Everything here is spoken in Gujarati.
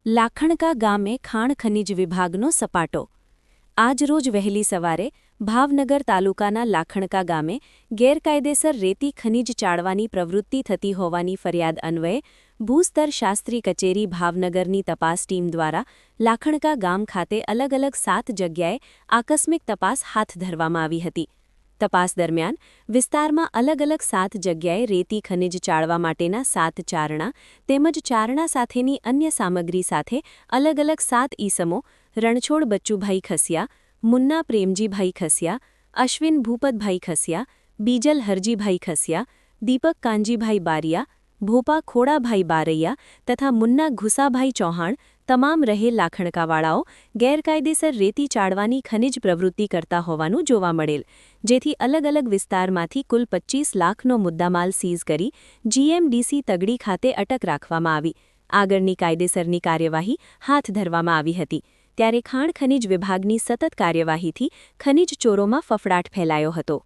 લાખણકા ગામે ખાણ ખનીજ વિભાગનો સપાટો। આજરોજ વહેલી સવારે ભાવનગર તાલુકાના લાખણકા ગામે ગેરકાયદેસર રેતી ખનીજ ચાળવાની પ્રવૃત્તિ થતી હોવાની ફરિયાદ અન્વયે ભૂસ્તર શાસ્ત્રી કચેરી ભાવનગરની તપાસ ટીમ દ્વારા લાખણકા ગામ ખાતે અલગ અલગ 7 જગ્યાએ આકસ્મિક તપાસ હાથ ધરવામાં આવી હતી। તપાસ દરમિયાન વિસ્તારમાં અલગ અલગ 7 જગ્યાએ રેતી ખનીજ ચાળવા માટેના 7 ચારણા તેમજ ચારણા સાથેની અન્ય સામગ્રી સાથે અલગ અલગ 7 ઈસમો રણછોડ બચ્ચુભાઈ ખસિયા, મુન્ના પ્રેમજીભાઈ ખસિયા, અશ્વિન ભૂપતભાઈ ખસિયા, બીજલ હરજીભાઈ ખસિયા, દીપક કાંજીભાઈ બારિયા, ભોપા ખોડાભાઈ બારૈયા તથા મુન્ના ઘુસાભાઈ ચૌહાણ તમામ રહે લાખણકાવાળાઓ ગેરકાયદેસર રેતી ચાળવાની ખનિજ પ્રવૃત્તિ કરતા હોવાનું જોવા મળેલ, જેથી અલગ અલગ વિસ્તારમાંથી કુલ 25 લાખનો મુદ્દામાલ સીઝ કરી જીએમડીસી તગડી ખાતે અટક રાખવામાં આવી આગળની કાયદેસરની કાર્યવાહી હાથ ધરવામાં આવી હતી। ત્યારે ખાણ ખનિજ વિભાગની સતત કાર્યવાહીથી ખનિજ ચોરોમાં ફફડાટ ફેલાયો હતો।